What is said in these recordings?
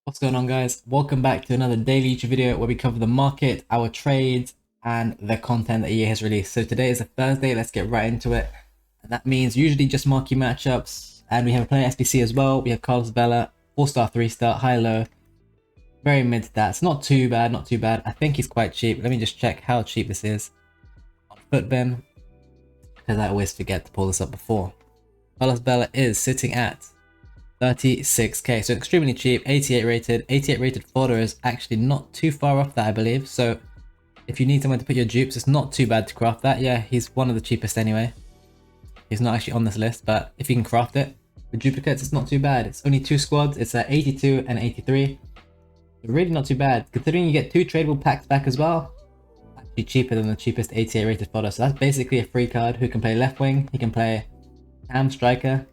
What's going on, guys? Welcome back to another daily YouTube video where we cover the market, our trades, and the content that EA has released. So today is a Thursday, let's get right into it. And that means usually just marquee matchups, and we have a player SBC as well. We have Carlos Vela, 4-star, 3-star, high-low, very mid stats. Not too bad, not too bad. I think he's quite cheap. Let me just check how cheap this is on Footbin, because I always forget to pull this up before. Carlos Vela is sitting at 36k, so extremely cheap. 88 rated. 88 rated fodder is actually not too far off that, I believe. So if you need someone to put your dupes, it's not too bad to craft that. Yeah, he's one of the cheapest anyway. He's not actually on this list, but if you can craft it with duplicates, it's not too bad. It's only 2 squads. It's at 82 and 83. Really not too bad, considering you get 2 tradable packs back as well. Actually cheaper than the cheapest 88 rated fodder. So that's basically a free card who can play left wing. He can play cam striker.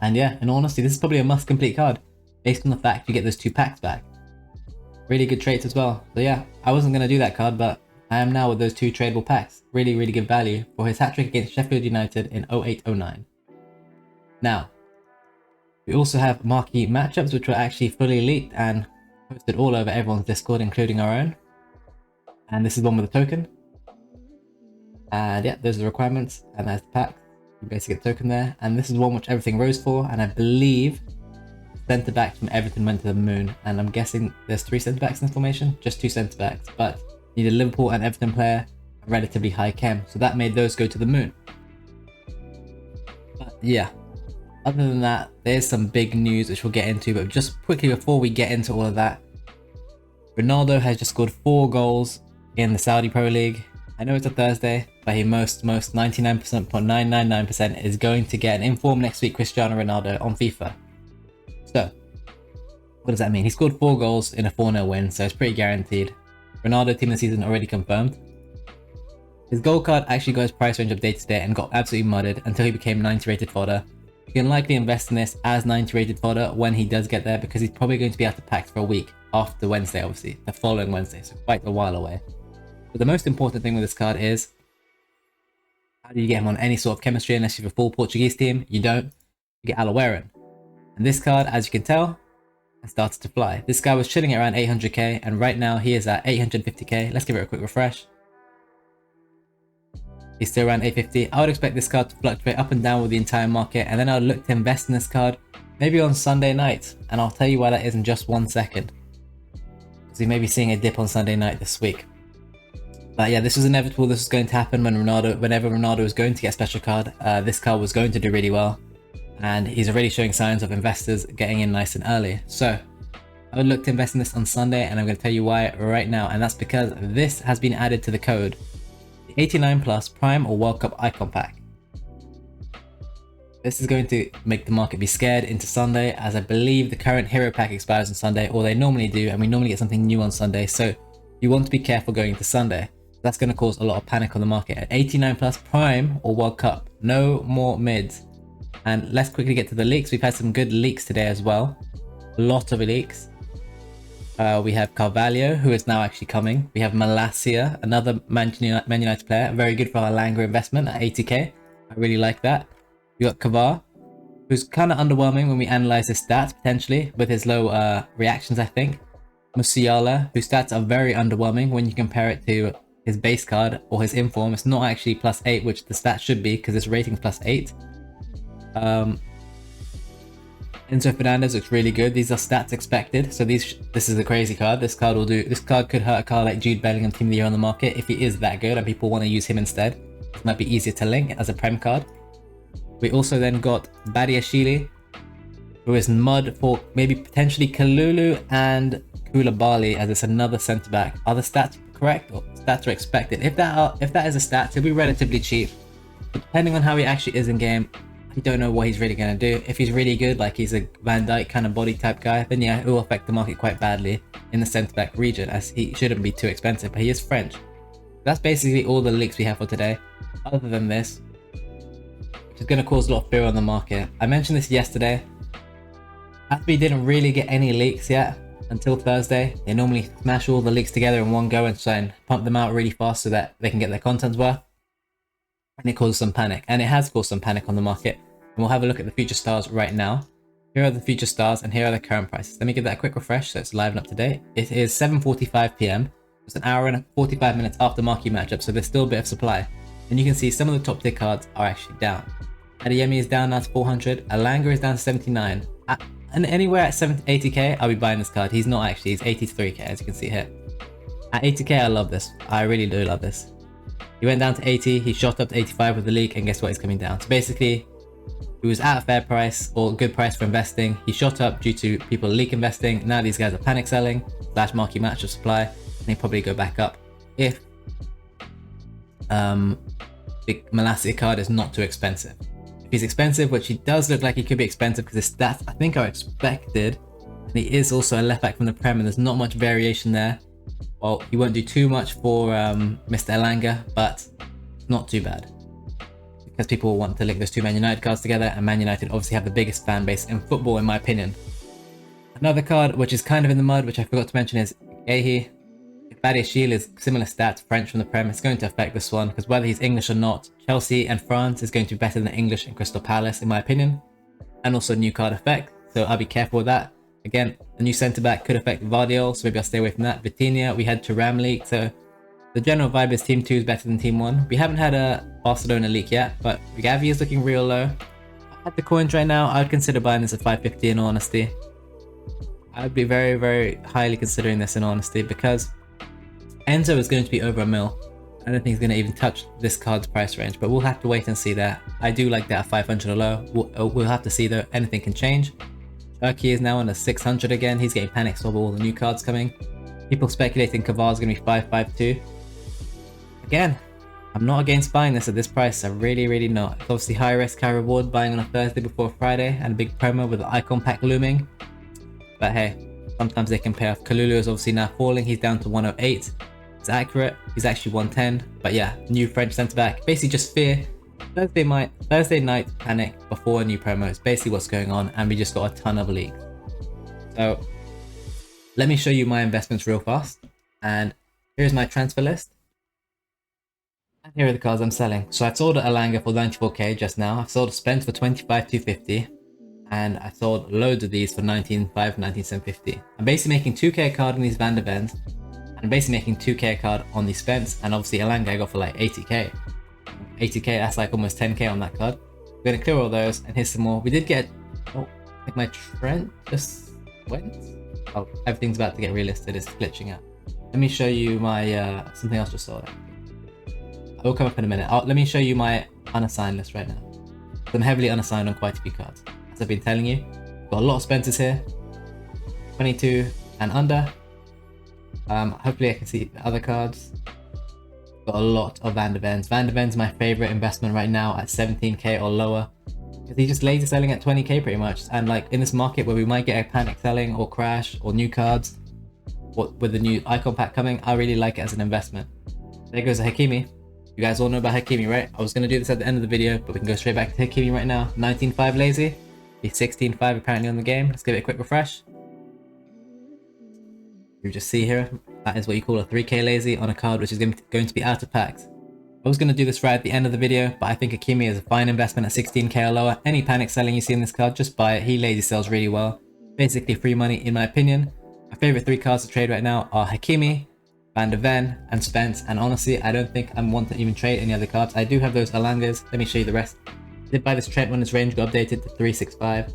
And yeah, in all honesty, this is probably a must complete card based on the fact you get those 2 packs back. Really good traits as well. So yeah, I wasn't going to do that card, but I am now with those 2 tradable packs. Really, really good value for his hat-trick against Sheffield United in 08-09. Now, we also have marquee matchups, which were actually fully leaked and posted all over everyone's Discord, including our own. And this is one with a token. And yeah, those are the requirements, and there's the pack. You basically get a token there, and this is one which everything rose for, and I believe centre backs from Everton went to the moon, and I'm guessing there's 3 centre backs in this formation, just 2 centre backs, but you need a Liverpool and Everton player, a relatively high chem, so that made those go to the moon. But yeah, other than that, there's some big news which we'll get into, but just quickly before we get into all of that, Ronaldo has just scored 4 goals in the Saudi Pro League. I know it's a Thursday, but he most 99.999% is going to get an inform next week Cristiano Ronaldo on FIFA. So, what does that mean? He scored 4 goals in a 4-0 win, so it's pretty guaranteed. Ronaldo team of the season already confirmed. His gold card actually got his price range updated today and got absolutely mudded until he became 90 rated fodder. You can likely invest in this as 90 rated fodder when he does get there, because he's probably going to be out of packs for a week after Wednesday, obviously, the following Wednesday, so quite a while away. But the most important thing with this card is, how do you get him on any sort of chemistry unless you have a full Portuguese team? You don't. You get Alaweran. And this card, as you can tell, has started to fly. This guy was chilling at around 800k, and right now he is at 850k. Let's give it a quick refresh. He's still around 850. I would expect this card to fluctuate up and down with the entire market, and then I would look to invest in this card maybe on Sunday night, and I'll tell you why that is in just 1 second. Because we may be seeing a dip on Sunday night this week. But yeah, this was inevitable. This was going to happen whenever Ronaldo was going to get a special card. This card was going to do really well, and he's already showing signs of investors getting in nice and early. So I would look to invest in this on Sunday, and I'm going to tell you why right now. And that's because this has been added to the code, the 89 plus Prime or World Cup Icon Pack. This is going to make the market be scared into Sunday, as I believe the current hero pack expires on Sunday, or they normally do, and we normally get something new on Sunday. So you want to be careful going into Sunday. That's going to cause a lot of panic on the market. At 89 plus Prime or World Cup, no more mids. And let's quickly get to the leaks. We've had some good leaks today as well. A lot of leaks. We have Carvalho, who is now actually coming. We have Malacia, another Man United player, very good for our Langer investment at 80k. I really like that. We got Kavar, who's kind of underwhelming when we analyze his stats potentially with his low reactions, I think. Musiala, whose stats are very underwhelming when you compare it to his base card or his inform. It's not actually +8, which the stat should be because his rating's +8. Enzo Fernandez looks really good. These are stats expected, so this is a crazy card. This card could hurt a card like Jude Bellingham team of the year on the market if he is that good and people want to use him instead. It might be easier to link as a prem card. We also then got Badiashile, who is mud for maybe potentially Kalulu and Koulibaly, as it's another centre back. Are the stats correct, or stats are expected? If that is a stat, he'll be relatively cheap. But depending on how he actually is in game, I don't know what he's really going to do. If he's really good, like he's a Van Dijk kind of body type guy, then yeah, it will affect the market quite badly in the centre back region, as he shouldn't be too expensive, but he is French. That's basically all the leaks we have for today. Other than this, which is going to cause a lot of fear on the market. I mentioned this yesterday. SB didn't really get any leaks yet until Thursday. They normally smash all the leaks together in one go and try and pump them out really fast so that they can get their contents worth. And it causes some panic, and it has caused some panic on the market. And we'll have a look at the future stars right now. Here are the future stars and here are the current prices. Let me give that a quick refresh so it's live and up to date. It is 7:45 p.m. It's an hour and 45 minutes after marquee matchup, so there's still a bit of supply. And you can see some of the top tier cards are actually down. Adeyemi is down now to 400. Alanga is down to 79. And anywhere at 80k, I'll be buying this card. He's not actually, he's 83k as you can see here. At 80k, I love this. I really do love this. He went down to 80, he shot up to 85 with the leak, and guess what? He's coming down. So basically, he was at a fair price or good price for investing. He shot up due to people leak investing. Now these guys are panic selling / marquee matchup supply, and they probably go back up if the Malacia card is not too expensive. If he's expensive, which he does look like he could be expensive because his stats I think are expected, and he is also a left back from the Prem, and there's not much variation there. Well, he won't do too much for Mr. Elanga, but not too bad. Because people want to link those two Man United cards together, and Man United obviously have the biggest fan base in football in my opinion. Another card which is kind of in the mud, which I forgot to mention, is Gehi. If Badiashile is similar stats, French from the Prem, it's going to affect this one, because whether he's English or not, Chelsea and France is going to be better than English and Crystal Palace in my opinion. And also new card effect, so I'll be careful with that. Again, a new centre-back could affect Vardiol, so maybe I'll stay away from that. Vitinha, we had Thuram leak, so the general vibe is Team 2 is better than Team 1. We haven't had a Barcelona leak yet, but Gavi is looking real low. At the coins right now, I'd consider buying this at 550 in all honesty. I'd be very, very highly considering this in all honesty, because Enzo is going to be over a mil. I don't think he's going to even touch this card's price range, but we'll have to wait and see that. I do like that at 500 or low. We'll have to see though, anything can change. Marquee is now on a 600 again. He's getting panicked over all the new cards coming. People speculating Kavar is going to be 552. Again, I'm not against buying this at this price. I really not. It's obviously high risk, high reward, buying on a Thursday before Friday, and a big promo with the icon pack looming. But hey, sometimes they can pay off. Kalulu is obviously now falling. He's down to 108. It's accurate. He's actually 110. But yeah, new French centre back. Basically just fear. Thursday night panic before a new promo is basically what's going on, and we just got a ton of leaks. So let me show you my investments real fast, and here's my transfer list, and here are the cards I'm selling. So I sold Alanga for 94k just now. I've sold Spence for 25,250, and I sold loads of these for 19,500, 19,750. I'm basically making 2k a card on these Van der Vens, and I'm basically making 2k a card on the Spence, and obviously Alanga I got for like 80k. 80k, that's like almost 10k on that card. We're gonna clear all those, and here's some more. We did get, oh, I think my Trent just went. Oh, everything's about to get relisted, it's glitching out. Let me show you my, something else just sold. I will come up in a minute. Let me show you my unassigned list right now. So I'm heavily unassigned on quite a few cards. As I've been telling you, got a lot of Spencers here. 22 and under. Hopefully I can see the other cards. Got a lot of Van der Vens. Van der Ven's my favorite investment right now at 17k or lower, because he's just lazy selling at 20k pretty much. And like in this market where we might get a panic selling or crash or new cards, with the new icon pack coming, I really like it as an investment. There goes a Hakimi. You guys all know about Hakimi, right? I was going to do this at the end of the video, but we can go straight back to Hakimi right now. 19.5 lazy. He's 16.5 apparently on the game. Let's give it a quick refresh. You just see here, that is what you call a 3k lazy on a card which is going to be out of packs. I was going to do this right at the end of the video, but I think Hakimi is a fine investment at 16k or lower. Any panic selling you see in this card, just buy it. He lazy sells really well. Basically free money in my opinion. My favorite 3 cards to trade right now are Hakimi, Van der Ven, and Spence, and honestly I don't think I want to even trade any other cards. I do have those Alangas. Let me show you the rest. I did buy this Trent when his range got updated to 365.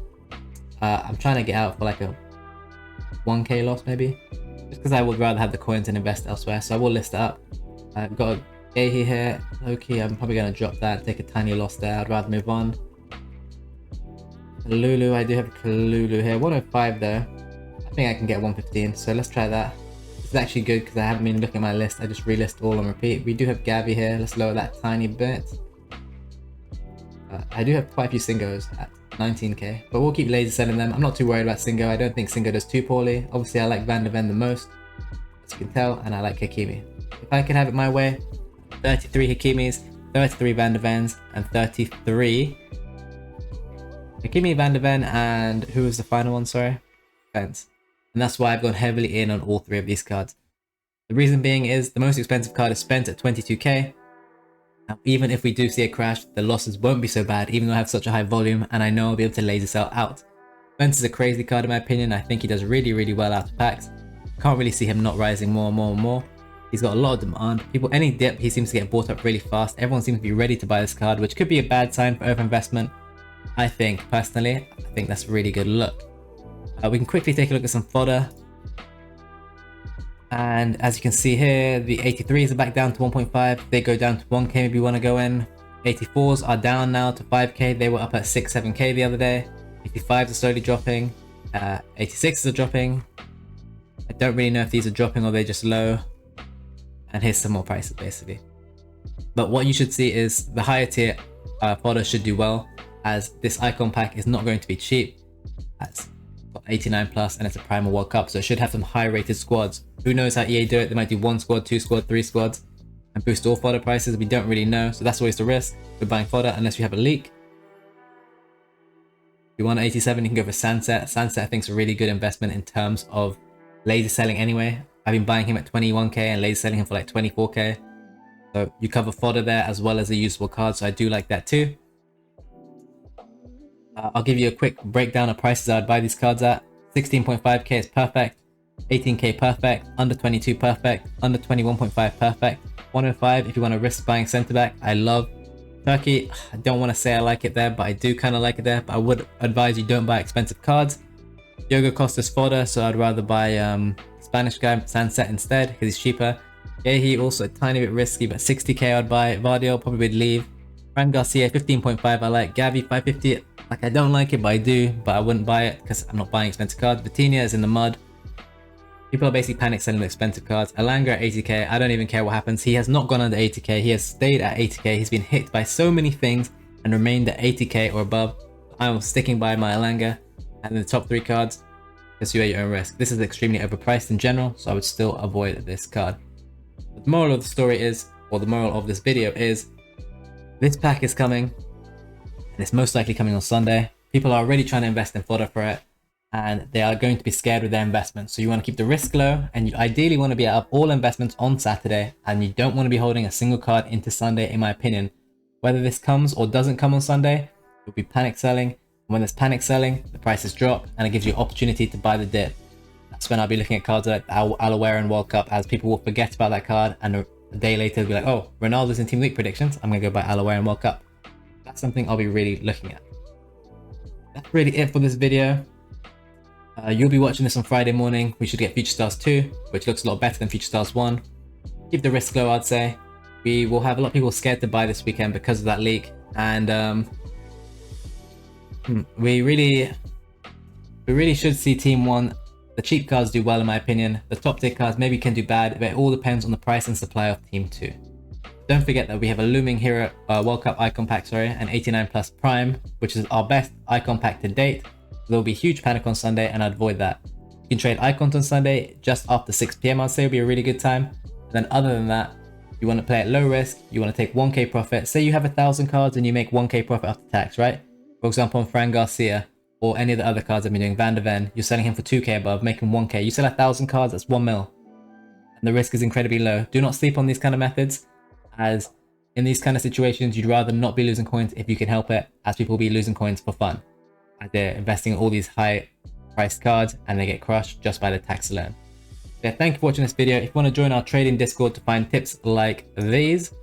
I'm trying to get out for like a 1k loss maybe, just because I would rather have the coins and invest elsewhere, so I will list it up. I've got a Gehi here. Okay, I'm probably going to drop that, take a tiny loss there. I'd rather move on. Kalulu, I do have Kalulu here. 105 though. I think I can get 115, so let's try that. This is actually good because I haven't been looking at my list. I just relist all on repeat. We do have Gavi here. Let's lower that tiny bit. I do have quite a few Singos at 19k, but we'll keep lazy selling them. I'm not too worried about Singo. I don't think Singo does too poorly. Obviously I like Van der Ven the most, as you can tell, and I like Hakimi. If I could have it my way, 33 Hakimis, 33 Van der Vens, and 33 Hakimi, Van der Ven, and who was the final one, sorry? Spence. And that's why I've gone heavily in on all 3 of these cards. The reason being is the most expensive card is Spence at 22k. Now, even if we do see a crash, the losses won't be so bad, even though I have such a high volume, and I know I'll be able to laser sell out. Spence is a crazy card in my opinion. I think he does really well out of packs. Can't really see him not rising more and more. He's got a lot of demand. People, any dip, he seems to get bought up really fast. Everyone seems to be ready to buy this card, which could be a bad sign for overinvestment. I think, personally, I think that's a really good look. We can quickly take a look at some fodder. And as you can see here, the 83s are back down to 1.5. They go down to 1k if you want to go in. 84s are down now to 5k. They were up at 7k the other day. 85s are slowly dropping. 86s are dropping. I don't really know if these are dropping or they're just low. And here's some more prices basically. But what you should see is the higher tier fodder should do well, as this icon pack is not going to be cheap. That's 89 plus and it's a Primal World Cup, so it should have some high rated squads. Who knows how EA do it? They might do 1 squad, 2 squad, 3 squads and boost all fodder prices. We don't really know, so that's always the risk with buying fodder unless you have a leak. If you want 87, you can go for Sunset. Sunset I think is a really good investment in terms of laser selling anyway. I've been buying him at 21k and laser selling him for like 24k. So you cover fodder there as well as a usable card, so I do like that too. I'll give you a quick breakdown of prices I'd buy these cards at. 16.5k is perfect, 18k perfect, under 22 perfect, under 21.5 perfect, 105 if you want to risk buying centre back. I love Turkey. I don't want to say I like it there, but I do kind of like it there. But I would advise you don't buy expensive cards. Diogo Costa's fodder, so I'd rather buy Spanish guy Sunset instead because he's cheaper. Yeah, he also a tiny bit risky, but 60k I'd buy. Vardiol probably would leave. Fran Garcia 15.5 I like. Gavi 550. Like I don't like it, but I do. But I wouldn't buy it because I'm not buying expensive cards. Vitinha is in the mud. People are basically panic selling the expensive cards. Alanga at 80k. I don't even care what happens. He has not gone under 80k. He has stayed at 80k. He's been hit by so many things and remained at 80k or above. I'm sticking by my Alanga. And then the top 3 cards, just you at your own risk. This is extremely overpriced in general, so I would still avoid this card. But the moral of the story is, or the moral of this video is, this pack is coming, and it's most likely coming on Sunday. People are already trying to invest in fodder for it, and they are going to be scared with their investments. So you want to keep the risk low, and you ideally want to be out of all investments on Saturday, and you don't want to be holding a single card into Sunday, in my opinion. Whether this comes or doesn't come on Sunday, you'll be panic selling. When there's panic selling, the prices drop and it gives you opportunity to buy the dip. That's when I'll be looking at cards like Alaware and World Cup, as people will forget about that card and a day later be like, oh, Ronaldo's in Team Week predictions, I'm going to go buy Alaware and World Cup. That's something I'll be really looking at. That's really it for this video. You'll be watching this on Friday morning. We should get Future Stars 2, which looks a lot better than Future Stars 1. Keep the risk low, I'd say. We will have a lot of people scared to buy this weekend because of that leak, and we really should see Team 1. The cheap cards do well in my opinion. The top tier cards maybe can do bad, but it all depends on the price and supply of Team 2. Don't forget that we have a looming hero World Cup icon pack, an 89 plus prime, which is our best icon pack to date. There will be huge panic on Sunday and I'd avoid that. You can trade icons on Sunday just after 6 PM, I'd say would be a really good time. And then other than that, you want to play at low risk, you want to take 1k profit. Say you have 1,000 cards and you make 1k profit after tax, right? For example, on Fran Garcia or any of the other cards I've been doing, Van de Ven, you're selling him for 2k above, making 1k. You sell 1,000 cards, that's 1 mil. And the risk is incredibly low. Do not sleep on these kind of methods, as in these kind of situations, you'd rather not be losing coins if you can help it, as people will be losing coins for fun, as they're investing in all these high priced cards and they get crushed just by the tax alone. Yeah, thank you for watching this video. If you want to join our trading Discord to find tips like these,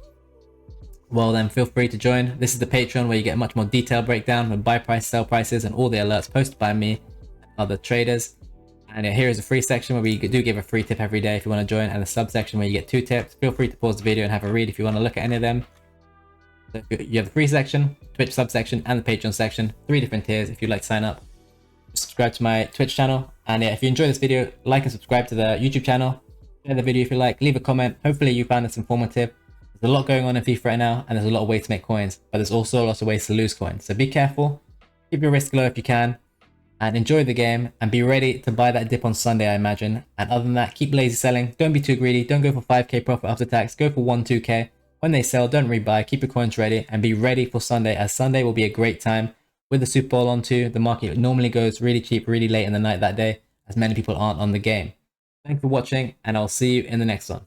well then feel free to join. This is the Patreon where you get a much more detailed breakdown with buy price, sell prices, and all the alerts posted by me and other traders. And here is a free section where we do give a free tip every day if you want to join, and a subsection where you get 2 tips. Feel free to pause the video and have a read if you want to look at any of them. So you have the free section, Twitch subsection, and the Patreon section. 3 different tiers if you'd like to sign up. Subscribe to my Twitch channel, and yeah, if you enjoy this video, like and subscribe to the YouTube channel. Share the video if you like, leave a comment. Hopefully you found this informative. There's a lot going on in FIFA right now, and there's a lot of ways to make coins, but there's also lots of ways to lose coins. So be careful, keep your risk low if you can, and enjoy the game, and be ready to buy that dip on Sunday, I imagine. And other than that, keep lazy selling. Don't be too greedy. Don't go for 5k profit after tax. Go for 1, 2k. When they sell, don't rebuy. Keep your coins ready, and be ready for Sunday, as Sunday will be a great time. With the Super Bowl on too, the market normally goes really cheap, really late in the night that day, as many people aren't on the game. Thanks for watching, and I'll see you in the next one.